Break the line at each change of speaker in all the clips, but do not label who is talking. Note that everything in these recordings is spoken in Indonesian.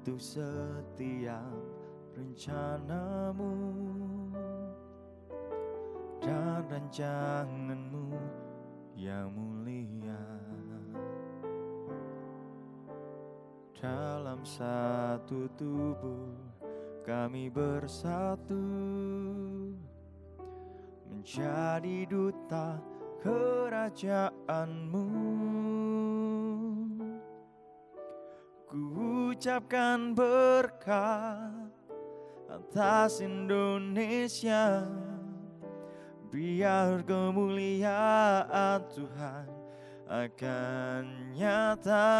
untuk setiap rencanamu dan rancanganmu yang mulia. Dalam satu tubuh kami bersatu menjadi duta kerajaanmu. Ku ucapkan berkat atas Indonesia, biar kemuliaan Tuhan akan nyata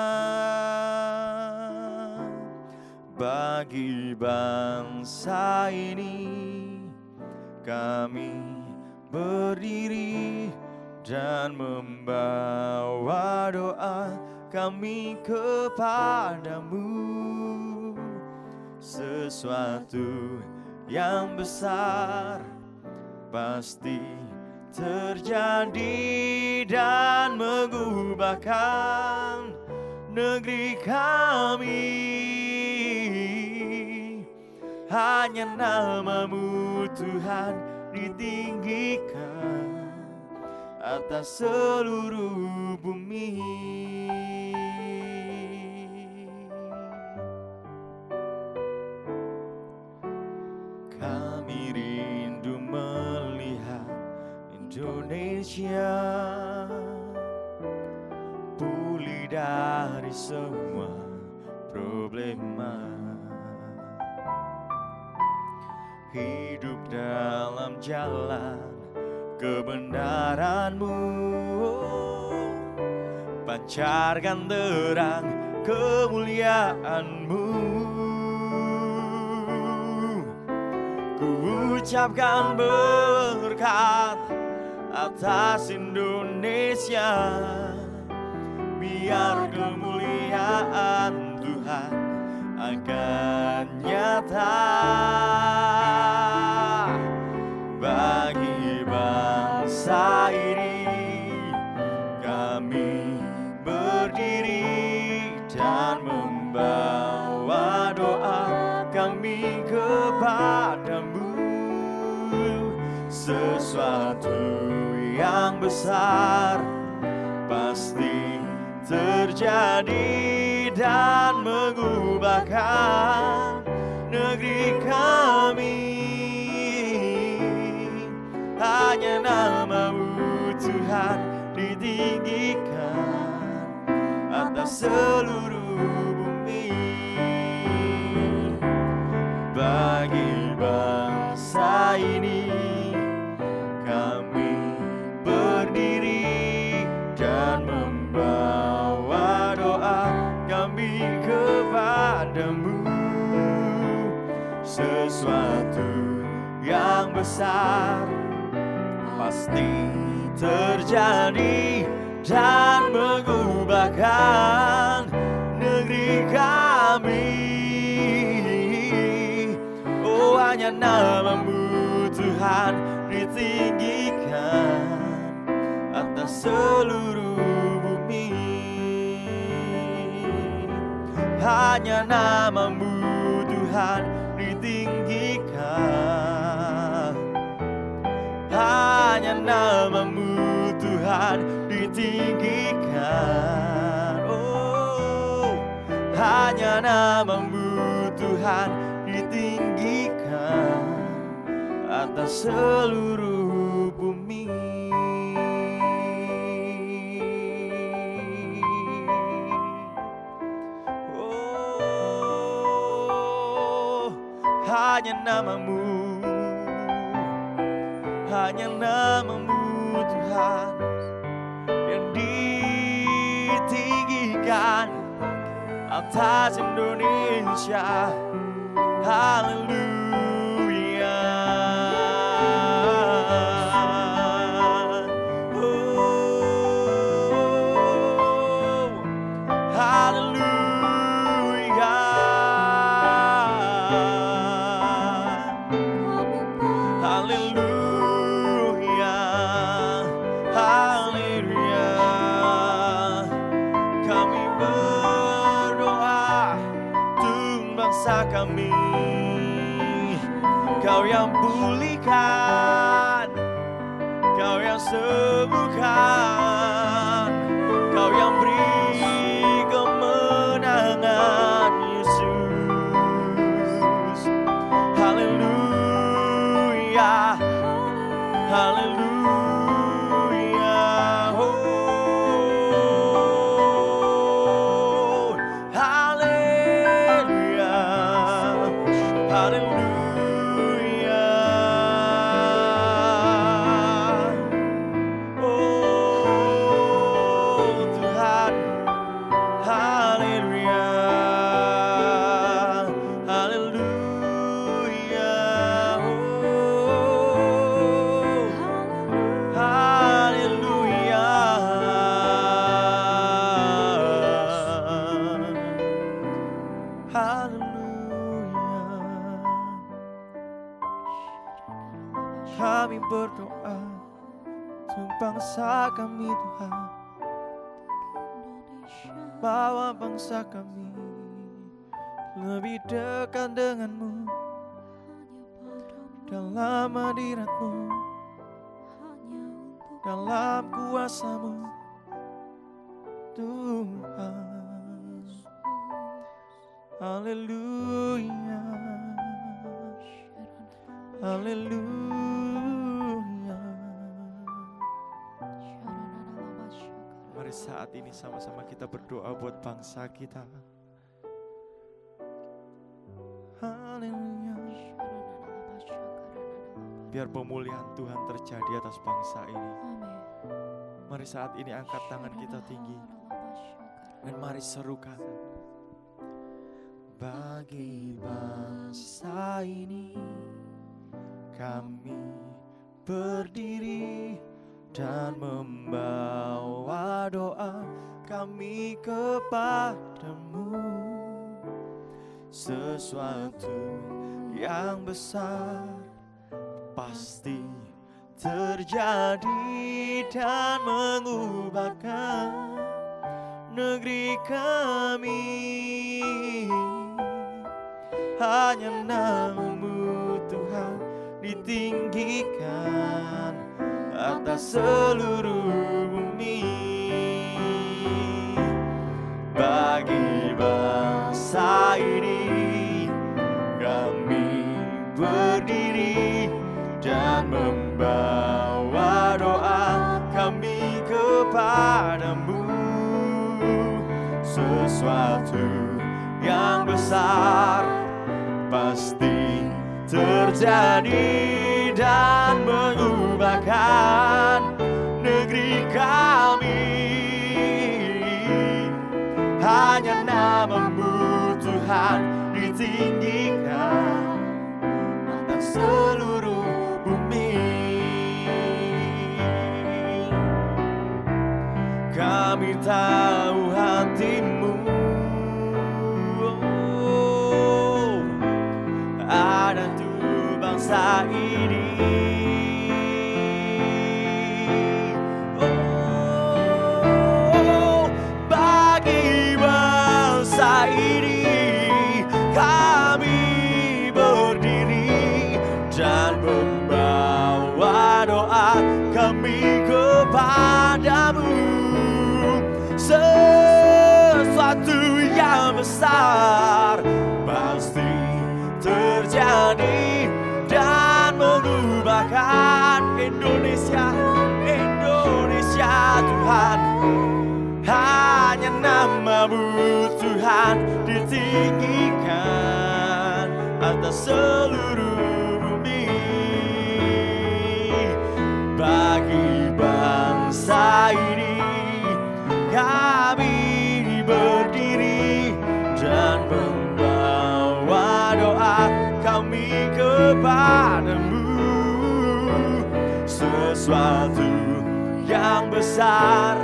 bagi bangsa ini. Kami berdiri dan membawa doa kami kepadamu. Sesuatu yang besar pasti terjadi dan mengubahkan negeri kami. Hanya nama-Mu Tuhan ditinggikan atas seluruh bumi. Kami rindu melihat Indonesia pulih dari semua problema, hidup dalam jalan kebenaran-Mu, pancarkan terang kemuliaan-Mu. Ku ucapkan berkat atas Indonesia, biar kemuliaan Tuhan akan nyata bagi bangsa ini. Kami berdiri dan membawa doa kami kepadamu. Sesuatu yang besar pasti terjadi dan mengubahkan negeri kami. Hanya nama-Mu Tuhan ditinggikan atas seluruh bumi. Bagi bangsa ini kami berdiri dan membawa doa kami kepadamu. Sesuatu yang besar pasti terjadi dan mengubahkan negeri kami. Oh, hanya nama-Mu Tuhan ditinggikan atas seluruh bumi. Hanya nama-Mu Tuhan ditinggikan. Hanya nama-Mu Tuhan ditinggikan. Oh, hanya nama-Mu Tuhan ditinggikan atas seluruh bumi. Oh, hanya nama-Mu, hanya nama-Mu Tuhan yang ditinggikan atas Indonesia. Haleluya. Oh, haleluya. Haleluya. Haleluya. Kami berdoa kami. Kau yang pulihkan, Kau yang sembuhkan, Kau yang beri kemenangan, Yesus. Haleluya, haleluya, oh, haleluya, haleluya. Kami berdoa untuk bangsa kami, Tuhan. Bawa bangsa kami lebih dekat denganmu, dalam hadirat-Mu, dalam kuasa-Mu, Tuhan. Haleluya, haleluya. Mari saat ini sama-sama kita berdoa buat bangsa kita. Haleluya. Biar pemulihan Tuhan terjadi atas bangsa ini. Mari saat ini angkat tangan kita tinggi dan mari serukan. Bagi bangsa ini kami berdiri dan membawa doa kami kepadamu. Sesuatu yang besar pasti terjadi dan mengubahkan negeri kami. Hanya nama-Mu Tuhan ditinggikan atas seluruh bumi. Bagi bangsa ini kami berdiri dan membawa doa kami kepadamu. Sesuatu yang besar pasti terjadi dan mengubahkan negeri kami. Hanya nama-Mu Tuhan ditinggikan atas seluruh bumi. Kami tahu hati-Mu, ada untuk bangsa ini. Oh, bagi bangsa ini kami berdiri dan membawa doa kami kepadamu. Sesuatu yang besar pasti terjadi dan mengubahkan Indonesia, Indonesia Tuhan. Hanya nama-Mu Tuhan ditinggikan atas seluruh bumi. Bagi bangsa ini kami berdiri dan membawa doa kami kepadamu. Sesuatu yang besar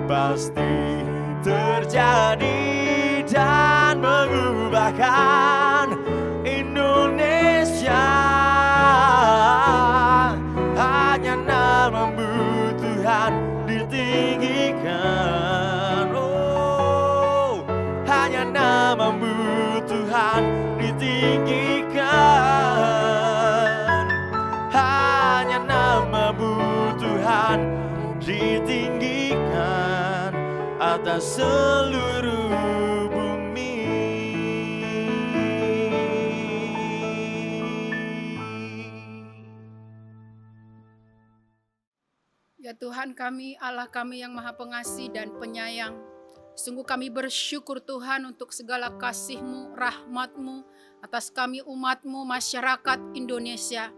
pasti terjadi dan mengubahkan Indonesia. Hanya nama-Mu Tuhan ditinggikan. Oh, hanya nama-Mu Tuhan ditinggikan Tuhan ditinggikan atas seluruh bumi.
Ya Tuhan kami, Allah kami yang Maha Pengasih dan Penyayang. Sungguh kami bersyukur Tuhan untuk segala kasih-Mu, rahmat-Mu atas kami umat-Mu, masyarakat Indonesia.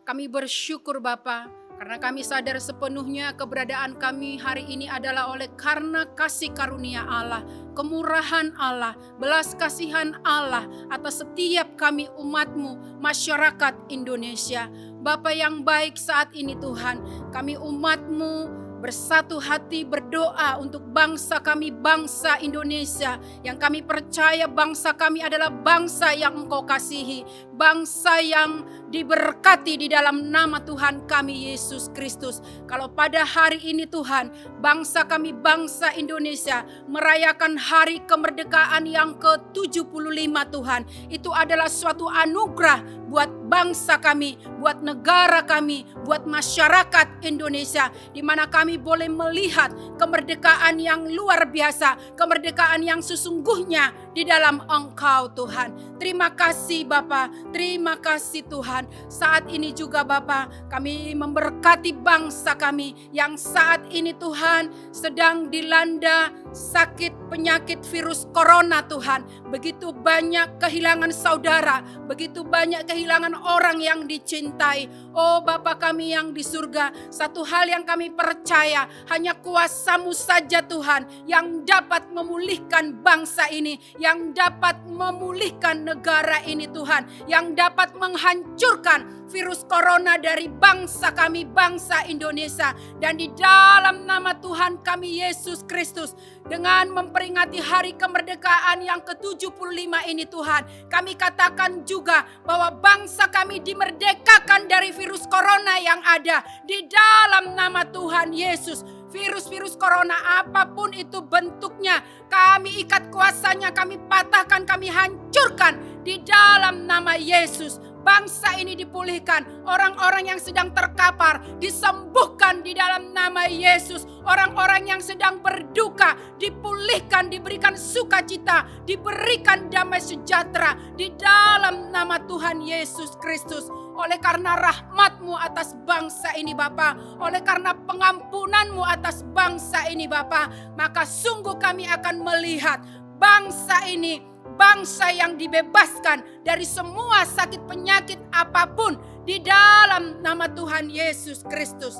Kami bersyukur Bapa, karena kami sadar sepenuhnya keberadaan kami hari ini adalah oleh karena kasih karunia Allah, kemurahan Allah, belas kasihan Allah atas setiap kami umat-Mu, masyarakat Indonesia. Bapa yang baik, saat ini Tuhan, kami umat-Mu bersatu hati berdoa untuk bangsa kami, bangsa Indonesia, yang kami percaya bangsa kami adalah bangsa yang Engkau kasihi, bangsa yang diberkati di dalam nama Tuhan kami Yesus Kristus. Kalau pada hari ini Tuhan, bangsa kami, bangsa Indonesia merayakan hari kemerdekaan yang ke-75 Tuhan, itu adalah suatu anugerah buat bangsa kami, buat negara kami, buat masyarakat Indonesia, di mana kami boleh melihat kemerdekaan yang luar biasa, kemerdekaan yang sesungguhnya di dalam Engkau Tuhan. Terima kasih Bapa, terima kasih Tuhan. Saat ini juga Bapa, kami memberkati bangsa kami yang saat ini Tuhan sedang dilanda sakit penyakit virus corona Tuhan. Begitu banyak kehilangan saudara, begitu banyak kehilangan orang yang dicintai. Oh Bapa kami yang di surga, satu hal yang kami percaya, hanya kuasa-Mu saja Tuhan yang dapat memulihkan bangsa ini, yang dapat memulihkan negara ini Tuhan, yang dapat menghancurkan virus corona dari bangsa kami, bangsa Indonesia. Dan di dalam nama Tuhan kami Yesus Kristus, dengan memperingati hari kemerdekaan yang ke-75 ini Tuhan, kami katakan juga bahwa bangsa kami dimerdekakan dari virus corona yang ada di dalam nama Tuhan Yesus. Virus-virus corona apapun itu bentuknya, kami ikat kuasanya, kami patahkan, kami hancurkan di dalam nama Yesus. Bangsa ini dipulihkan, orang-orang yang sedang terkapar disembuhkan di dalam nama Yesus. Orang-orang yang sedang berduka dipulihkan, diberikan sukacita, diberikan damai sejahtera di dalam nama Tuhan Yesus Kristus. Oleh karena rahmat-Mu atas bangsa ini Bapa, oleh karena pengampunan-Mu atas bangsa ini Bapa, maka sungguh kami akan melihat bangsa ini, bangsa yang dibebaskan dari semua sakit penyakit apapun di dalam nama Tuhan Yesus Kristus.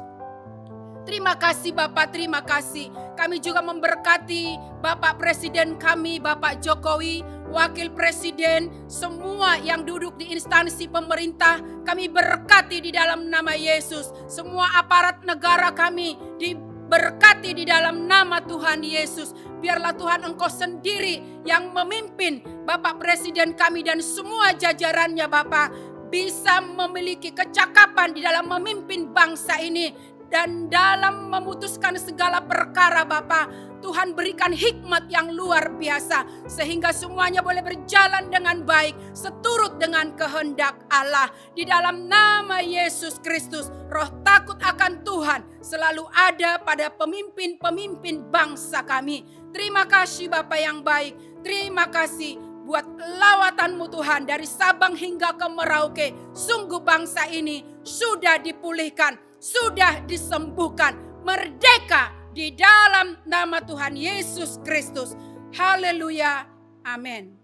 Terima kasih Bapak, terima kasih. Kami juga memberkati Bapak Presiden kami, Bapak Jokowi, Wakil Presiden, semua yang duduk di instansi pemerintah, kami berkati di dalam nama Yesus. Semua aparat negara kami diberkati di dalam nama Tuhan Yesus. Biarlah Tuhan Engkau sendiri yang memimpin Bapak Presiden kami dan semua jajarannya Bapak, bisa memiliki kecakapan di dalam memimpin bangsa ini. Dan dalam memutuskan segala perkara Bapa, Tuhan berikan hikmat yang luar biasa, sehingga semuanya boleh berjalan dengan baik, seturut dengan kehendak Allah. Di dalam nama Yesus Kristus, roh takut akan Tuhan selalu ada pada pemimpin-pemimpin bangsa kami. Terima kasih Bapa yang baik, terima kasih buat lawatan-Mu Tuhan dari Sabang hingga ke Merauke. Sungguh bangsa ini sudah dipulihkan, sudah disembuhkan, merdeka di dalam nama Tuhan Yesus Kristus. Haleluya, amin.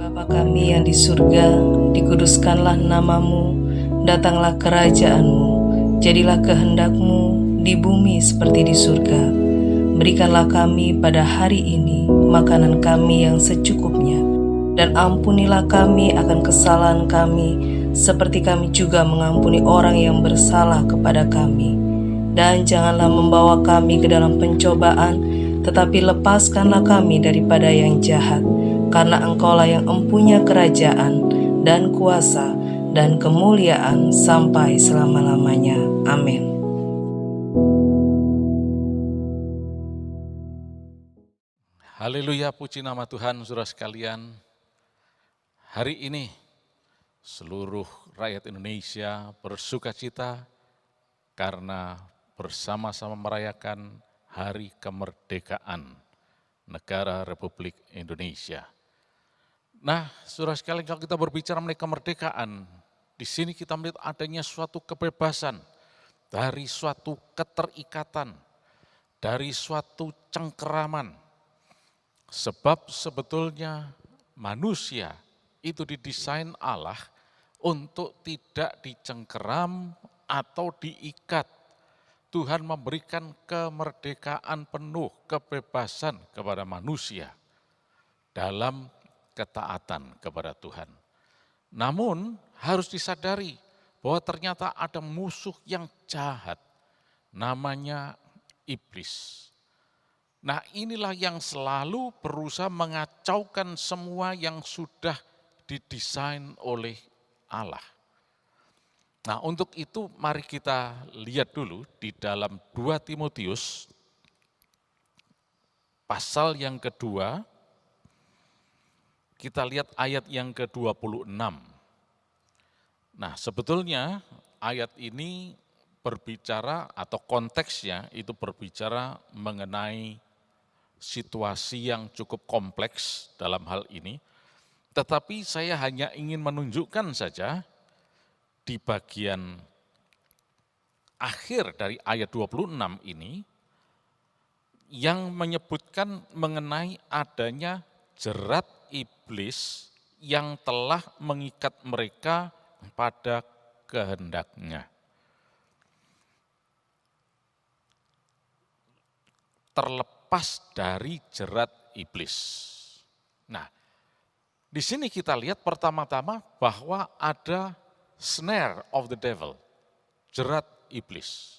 Bapa kami yang di surga, dikuduskanlah nama-Mu, datanglah kerajaan-Mu, jadilah kehendak-Mu di bumi seperti di surga. Berikanlah kami pada hari ini makanan kami yang secukupnya, dan ampunilah kami akan kesalahan kami, seperti kami juga mengampuni orang yang bersalah kepada kami. Dan janganlah membawa kami ke dalam pencobaan, tetapi lepaskanlah kami daripada yang jahat. Karena Engkaulah yang empunya kerajaan dan kuasa dan kemuliaan sampai selama-lamanya. Amin.
Haleluya, puji nama Tuhan, saudara sekalian. Hari ini seluruh rakyat Indonesia bersukacita karena bersama-sama merayakan Hari Kemerdekaan Negara Republik Indonesia. Nah, saudara sekalian, kalau kita berbicara mengenai kemerdekaan, di sini kita melihat adanya suatu kebebasan dari suatu keterikatan, dari suatu cengkeraman. Sebab sebetulnya manusia itu didesain Allah untuk tidak dicengkeram atau diikat. Tuhan memberikan kemerdekaan penuh, kebebasan kepada manusia dalam ketaatan kepada Tuhan. Namun harus disadari bahwa ternyata ada musuh yang jahat, namanya iblis. Nah, inilah yang selalu berusaha mengacaukan semua yang sudah didesain oleh Allah. Nah, untuk itu mari kita lihat dulu di dalam 2 Timotius pasal yang kedua, kita lihat ayat yang ke-26. Nah, sebetulnya ayat ini berbicara atau konteksnya itu berbicara mengenai situasi yang cukup kompleks dalam hal ini. Tetapi saya hanya ingin menunjukkan saja di bagian akhir dari ayat 26 ini yang menyebutkan mengenai adanya jerat iblis yang telah mengikat mereka pada kehendaknya. Terlepas dari jerat iblis. Nah, di sini kita lihat pertama-tama bahwa ada snare of the devil, jerat iblis.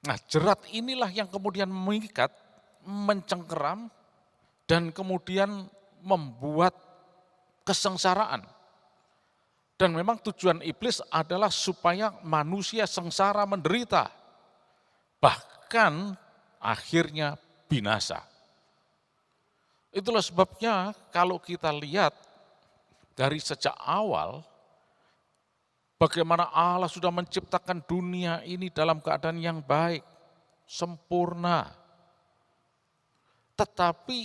Nah, jerat inilah yang kemudian mengikat, mencengkeram, dan kemudian membuat kesengsaraan. Dan memang tujuan iblis adalah supaya manusia sengsara menderita, bahkan akhirnya binasa. Itulah sebabnya kalau kita lihat dari sejak awal, bagaimana Allah sudah menciptakan dunia ini dalam keadaan yang baik, sempurna. Tetapi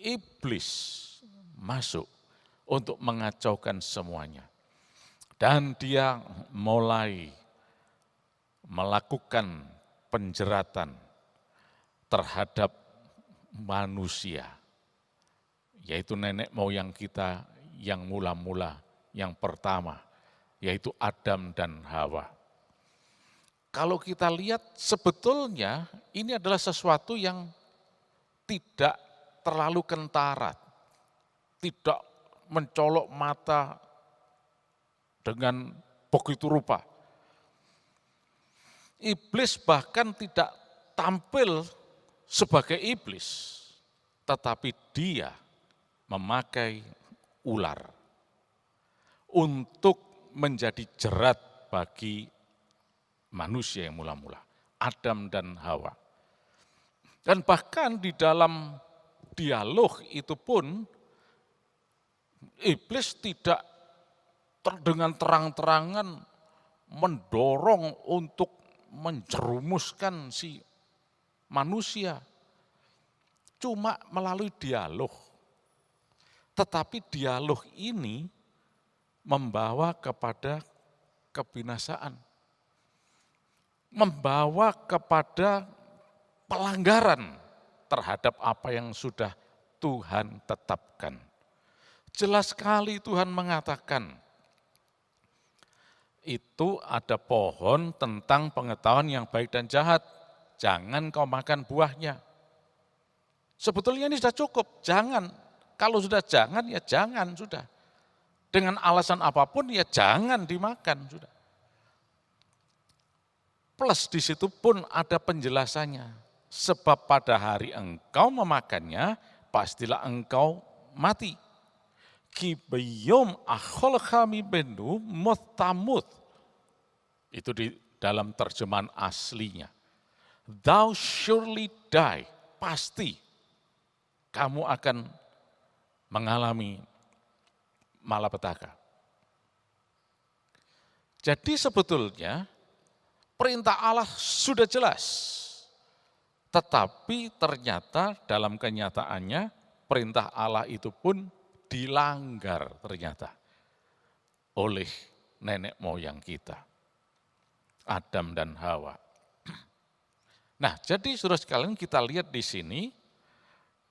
iblis masuk untuk mengacaukan semuanya. Dan dia mulai melakukan penjeratan terhadap manusia, yaitu nenek moyang kita yang mula-mula, yang pertama, yaitu Adam dan Hawa. Kalau kita lihat sebetulnya ini adalah sesuatu yang tidak terlalu kentara, tidak mencolok mata dengan begitu rupa. Iblis bahkan tidak tampil sebagai iblis, tetapi dia memakai ular untuk menjadi jerat bagi manusia yang mula-mula, Adam dan Hawa. Dan bahkan di dalam dialog itu pun, iblis tidak dengan terang-terangan mendorong untuk menjerumuskan si manusia. Cuma melalui dialog. Tetapi dialog ini membawa kepada kebinasaan. Membawa kepada pelanggaran terhadap apa yang sudah Tuhan tetapkan. Jelas sekali Tuhan mengatakan, itu ada pohon tentang pengetahuan yang baik dan jahat, jangan kau makan buahnya. Sebetulnya ini sudah cukup, jangan. Kalau sudah jangan, ya jangan sudah. Dengan alasan apapun, ya jangan dimakan sudah. Plus di situ pun ada penjelasannya. Sebab pada hari engkau memakannya, pastilah engkau mati. Kibiyom akhol kami benu mutamut. Itu di dalam terjemahan aslinya. Thou surely die, pasti kamu akan mengalami malapetaka. Jadi sebetulnya perintah Allah sudah jelas, tetapi ternyata dalam kenyataannya perintah Allah itu pun dilanggar ternyata oleh nenek moyang kita, Adam dan Hawa. Nah, jadi saudara sekalian kita lihat di sini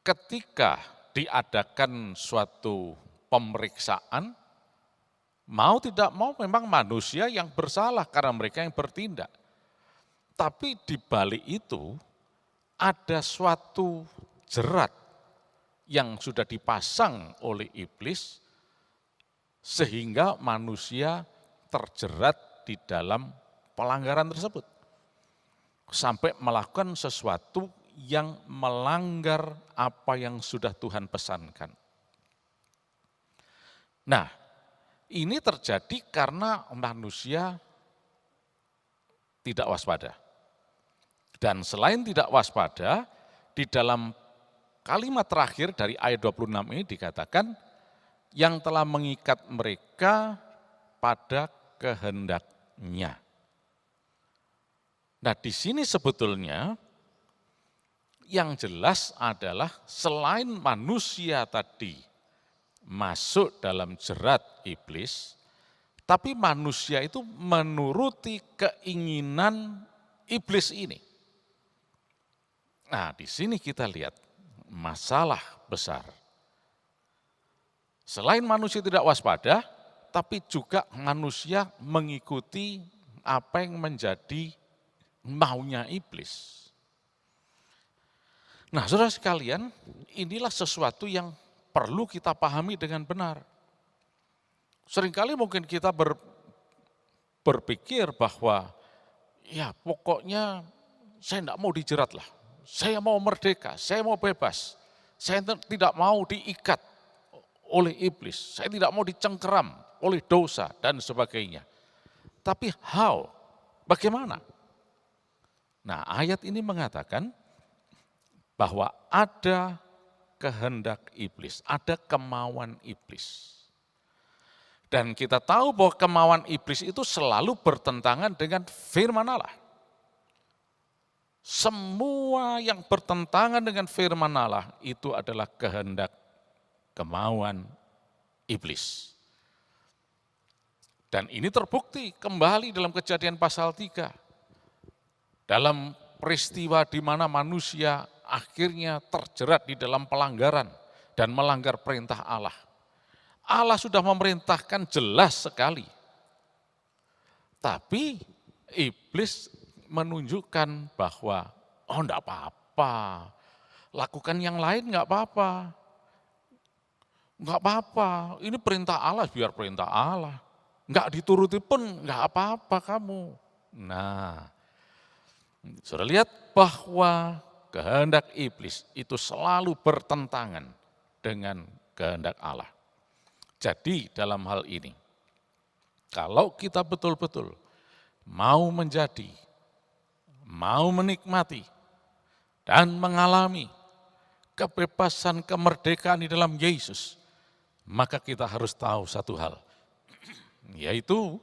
ketika diadakan suatu pemeriksaan, mau tidak mau memang manusia yang bersalah karena mereka yang bertindak. Tapi di balik itu ada suatu jerat yang sudah dipasang oleh iblis sehingga manusia terjerat di dalam pelanggaran tersebut. Sampai melakukan sesuatu yang melanggar apa yang sudah Tuhan pesankan. Nah, ini terjadi karena manusia tidak waspada. Dan selain tidak waspada, di dalam kalimat terakhir dari ayat 26 ini dikatakan, yang telah mengikat mereka pada kehendaknya. Nah, di sini sebetulnya yang jelas adalah selain manusia tadi masuk dalam jerat iblis, tapi manusia itu menuruti keinginan iblis ini. Nah, di sini kita lihat masalah besar. Selain manusia tidak waspada, tapi juga manusia mengikuti apa yang menjadi maunya iblis. Nah, saudara sekalian, inilah sesuatu yang perlu kita pahami dengan benar. Seringkali mungkin kita berpikir bahwa ya pokoknya saya tidak mau dijerat lah, saya mau merdeka, saya mau bebas, saya tidak mau diikat oleh iblis, saya tidak mau dicengkeram oleh dosa dan sebagainya. Tapi bagaimana? Nah, ayat ini mengatakan bahwa ada kehendak iblis, ada kemauan iblis. Dan kita tahu bahwa kemauan iblis itu selalu bertentangan dengan firman Allah. Semua yang bertentangan dengan firman Allah itu adalah kehendak, kemauan iblis. Dan ini terbukti kembali dalam Kejadian pasal 3. Dalam peristiwa di mana manusia akhirnya terjerat di dalam pelanggaran dan melanggar perintah Allah. Allah sudah memerintahkan jelas sekali. Tapi iblis menunjukkan bahwa, enggak apa-apa, lakukan yang lain enggak apa-apa. Enggak apa-apa, ini perintah Allah, biar perintah Allah. Enggak dituruti pun enggak apa-apa kamu. Nah, saudara lihat bahwa kehendak iblis itu selalu bertentangan dengan kehendak Allah. Jadi dalam hal ini, kalau kita betul-betul mau menjadi, mau menikmati, dan mengalami kebebasan, kemerdekaan di dalam Yesus, maka kita harus tahu satu hal, yaitu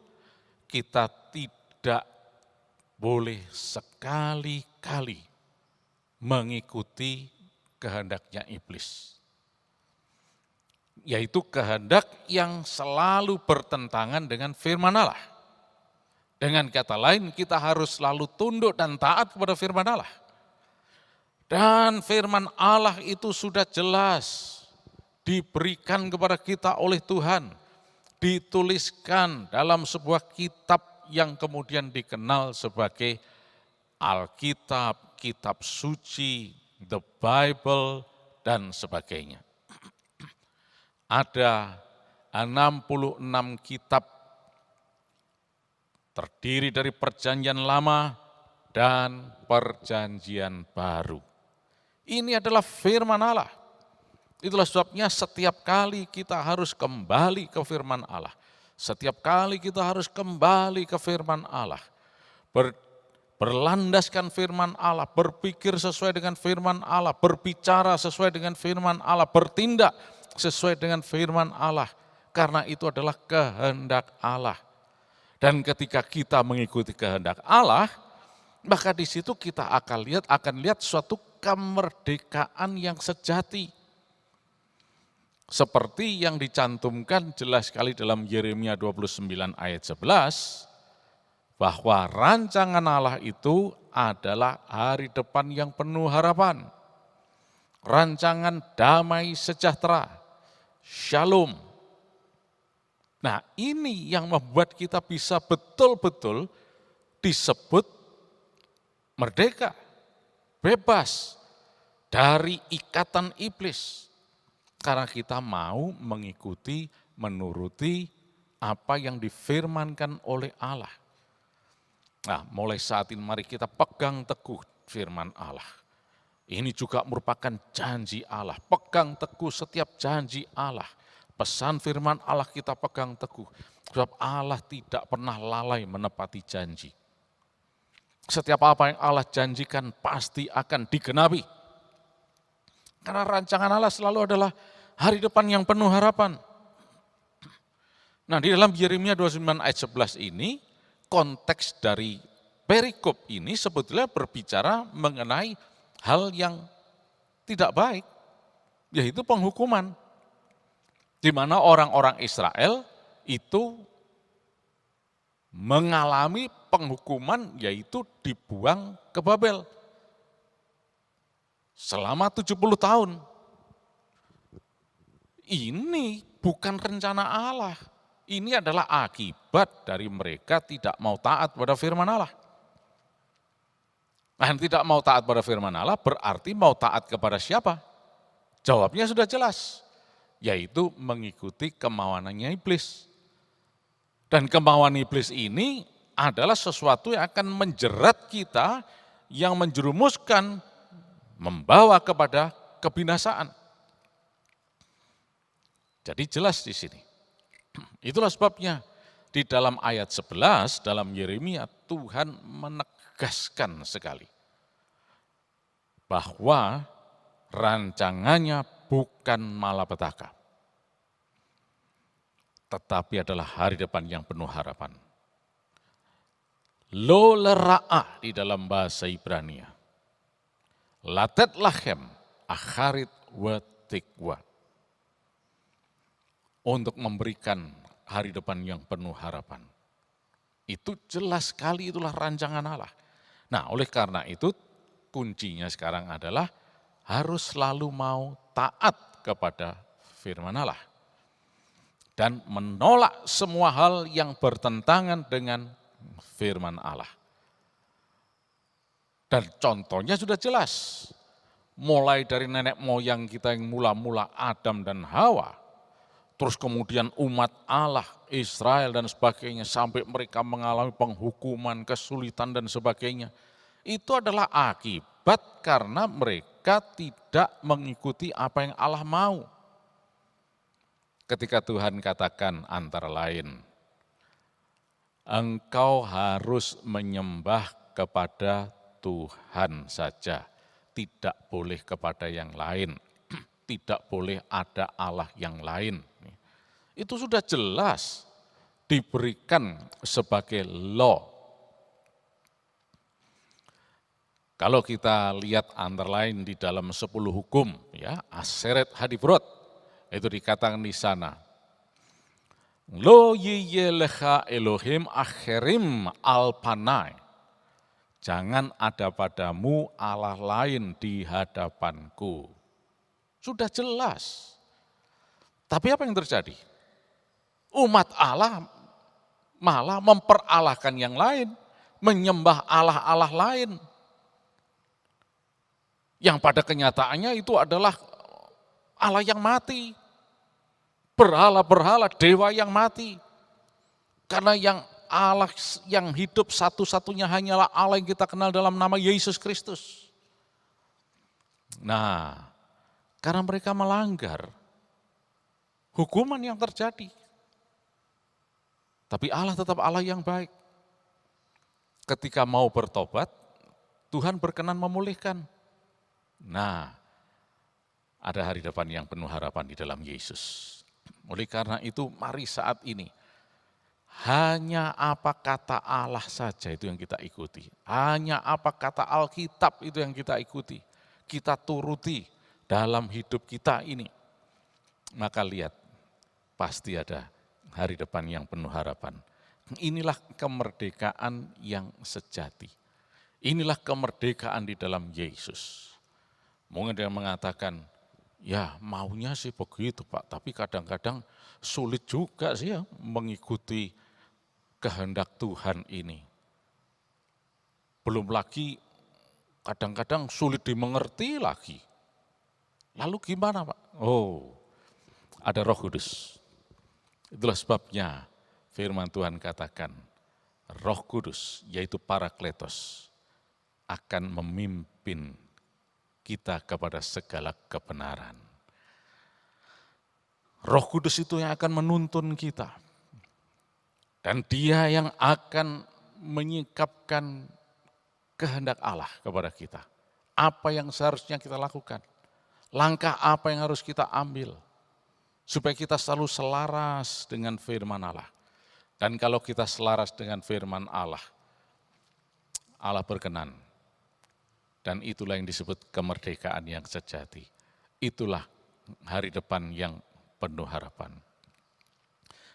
kita tidak boleh sekali-kali mengikuti kehendaknya iblis. Yaitu kehendak yang selalu bertentangan dengan firman Allah. Dengan kata lain, kita harus selalu tunduk dan taat kepada firman Allah. Dan firman Allah itu sudah jelas diberikan kepada kita oleh Tuhan. Dituliskan dalam sebuah kitab yang kemudian dikenal sebagai Alkitab, kitab suci, the Bible, dan sebagainya. Ada 66 kitab terdiri dari Perjanjian Lama dan Perjanjian Baru. Ini adalah firman Allah. Itulah sebabnya setiap kali kita harus kembali ke firman Allah. Setiap kali kita harus kembali ke firman Allah. Berlandaskan firman Allah, berpikir sesuai dengan firman Allah, berbicara sesuai dengan firman Allah, bertindak sesuai dengan firman Allah. Karena itu adalah kehendak Allah. Dan ketika kita mengikuti kehendak Allah, maka di situ kita akan lihat suatu kemerdekaan yang sejati. Seperti yang dicantumkan jelas sekali dalam Yeremia 29 ayat 11, bahwa rancangan Allah itu adalah hari depan yang penuh harapan. Rancangan damai sejahtera, shalom. Nah, ini yang membuat kita bisa betul-betul disebut merdeka, bebas dari ikatan iblis. Karena kita mau mengikuti, menuruti apa yang difirmankan oleh Allah. Nah, mulai saat ini mari kita pegang teguh firman Allah. Ini juga merupakan janji Allah. Pegang teguh setiap janji Allah. Pesan firman Allah kita pegang teguh. Sebab Allah tidak pernah lalai menepati janji. Setiap apa yang Allah janjikan pasti akan digenapi. Karena rancangan Allah selalu adalah hari depan yang penuh harapan. Nah, di dalam Yeremia 29 ayat 11 ini, konteks dari perikop ini sebetulnya berbicara mengenai hal yang tidak baik, yaitu penghukuman. Di mana orang-orang Israel itu mengalami penghukuman, yaitu dibuang ke Babel selama 70 tahun. Ini bukan rencana Allah. Ini adalah akibat dari mereka tidak mau taat pada firman Allah. Nah, tidak mau taat pada firman Allah berarti mau taat kepada siapa? Jawabnya sudah jelas, yaitu mengikuti kemauannya iblis. Dan kemauan iblis ini adalah sesuatu yang akan menjerat kita, yang menjerumuskan, membawa kepada kebinasaan. Jadi jelas di sini. Itulah sebabnya di dalam ayat 11 dalam Yeremia Tuhan menegaskan sekali bahwa rancangannya bukan malapetaka, tetapi adalah hari depan yang penuh harapan. Lo lera'ah di dalam bahasa Ibrania. Latet lachem akharit wa tikwa. Untuk memberikan hari depan yang penuh harapan. Itu jelas sekali, itulah rancangan Allah. Nah, oleh karena itu kuncinya sekarang adalah harus selalu mau taat kepada firman Allah. Dan menolak semua hal yang bertentangan dengan firman Allah. Dan contohnya sudah jelas. Mulai dari nenek moyang kita yang mula-mula Adam dan Hawa, terus kemudian umat Allah, Israel dan sebagainya, sampai mereka mengalami penghukuman, kesulitan dan sebagainya. Itu adalah akibat karena mereka tidak mengikuti apa yang Allah mau. Ketika Tuhan katakan antara lain, engkau harus menyembah kepada Tuhan saja, tidak boleh kepada yang lain, tidak boleh ada Allah yang lain. Itu sudah jelas diberikan sebagai law. Kalau kita lihat antara lain di dalam 10 hukum, ya, Aseret Hadibrot, itu dikatakan di sana. Lo yiyelecha Elohim akhirim alpanai. Jangan ada padamu Allah lain di hadapanku. Sudah jelas. Tapi apa yang terjadi? Umat Allah malah memperalahkan yang lain, menyembah Allah-Allah lain. Yang pada kenyataannya itu adalah Allah yang mati. Berhala-berhala, dewa yang mati. Karena yang Allah yang hidup satu-satunya hanyalah Allah yang kita kenal dalam nama Yesus Kristus. Nah, karena mereka melanggar hukuman yang terjadi. Tapi Allah tetap Allah yang baik. Ketika mau bertobat, Tuhan berkenan memulihkan. Nah, ada hari depan yang penuh harapan di dalam Yesus. Oleh karena itu, mari saat ini Hanya apa kata Allah saja itu yang kita ikuti. Hanya apa kata Alkitab itu yang kita ikuti. Kita turuti dalam hidup kita ini. Maka lihat, pasti ada hari depan yang penuh harapan. Inilah kemerdekaan yang sejati. Inilah kemerdekaan di dalam Yesus. Mungkin dia mengatakan, ya maunya sih begitu Pak, tapi kadang-kadang sulit juga sih ya mengikuti kehendak Tuhan ini. Belum lagi kadang-kadang sulit dimengerti lagi. Lalu gimana Pak? Oh, ada Roh Kudus. Itulah sebabnya firman Tuhan katakan, Roh Kudus yaitu Parakletos akan memimpin kita kepada segala kebenaran. Roh Kudus itu yang akan menuntun kita. Dan dia yang akan menyikapkan kehendak Allah kepada kita. Apa yang seharusnya kita lakukan. Langkah apa yang harus kita ambil. Supaya kita selalu selaras dengan firman Allah. Dan kalau kita selaras dengan firman Allah, Allah berkenan. Dan itulah yang disebut kemerdekaan yang sejati. Itulah hari depan yang penuh harapan.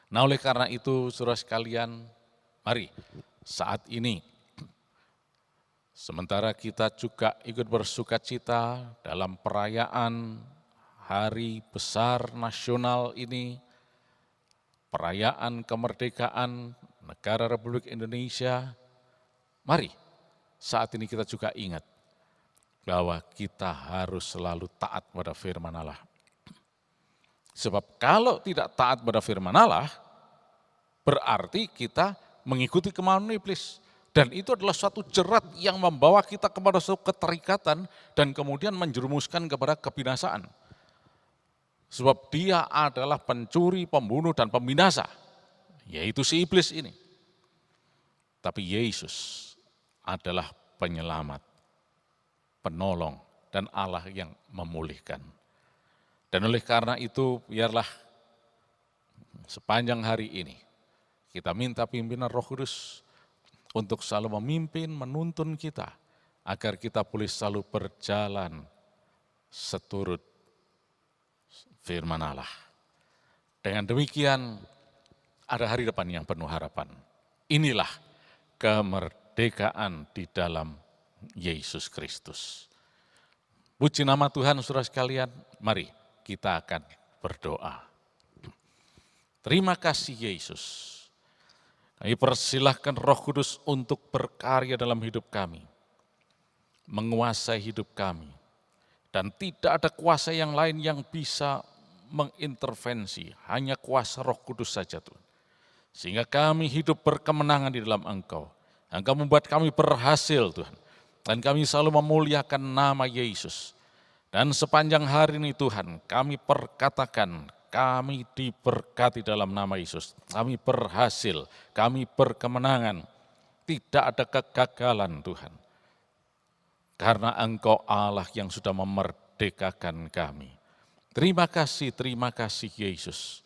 Nah oleh karena itu saudara sekalian, mari saat ini sementara kita juga ikut bersukacita dalam perayaan hari besar nasional ini, perayaan kemerdekaan negara Republik Indonesia, mari saat ini kita juga ingat bahwa kita harus selalu taat pada firman Allah. Sebab kalau tidak taat pada firman Allah, berarti kita mengikuti kemauan iblis. Dan itu adalah suatu jerat yang membawa kita kepada suatu keterikatan dan kemudian menjerumuskan kepada kebinasaan. Sebab dia adalah pencuri, pembunuh, dan pembinasa, yaitu si iblis ini. Tapi Yesus adalah penyelamat, penolong, dan Allah yang memulihkan. Dan oleh karena itu, biarlah sepanjang hari ini kita minta pimpinan Roh Kudus untuk selalu memimpin, menuntun kita, agar kita boleh selalu berjalan seturut firman Allah. Dengan demikian, ada hari depan yang penuh harapan. Inilah kemerdekaan di dalam Yesus Kristus. Puji nama Tuhan, saudara sekalian, mari kita akan berdoa. Terima kasih Yesus. Kami persilahkan Roh Kudus untuk berkarya dalam hidup kami. Menguasai hidup kami. Dan tidak ada kuasa yang lain yang bisa mengintervensi. Hanya kuasa Roh Kudus saja Tuhan. Sehingga kami hidup berkemenangan di dalam Engkau. Engkau membuat kami berhasil Tuhan. Dan kami selalu memuliakan nama Yesus. Dan sepanjang hari ini Tuhan, kami perkatakan, kami diberkati dalam nama Yesus. Kami berhasil, kami berkemenangan. Tidak ada kegagalan Tuhan. Karena Engkau Allah yang sudah memerdekakan kami. Terima kasih Yesus.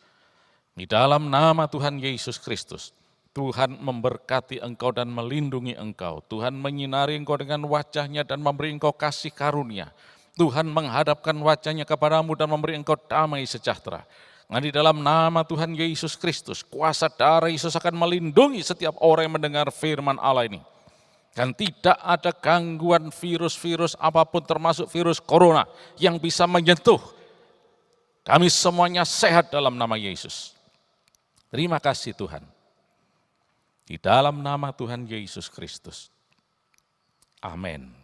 Di dalam nama Tuhan Yesus Kristus, Tuhan memberkati engkau dan melindungi engkau. Tuhan menyinari engkau dengan wajah-Nya dan memberi engkau kasih karunia. Tuhan menghadapkan wajah-Nya kepadamu dan memberi engkau damai sejahtera. Nah, di dalam nama Tuhan Yesus Kristus, kuasa darah Yesus akan melindungi setiap orang yang mendengar firman Allah ini. Dan tidak ada gangguan virus-virus apapun termasuk virus corona yang bisa menyentuh. Kami semuanya sehat dalam nama Yesus. Terima kasih Tuhan. Di dalam nama Tuhan Yesus Kristus. Amin.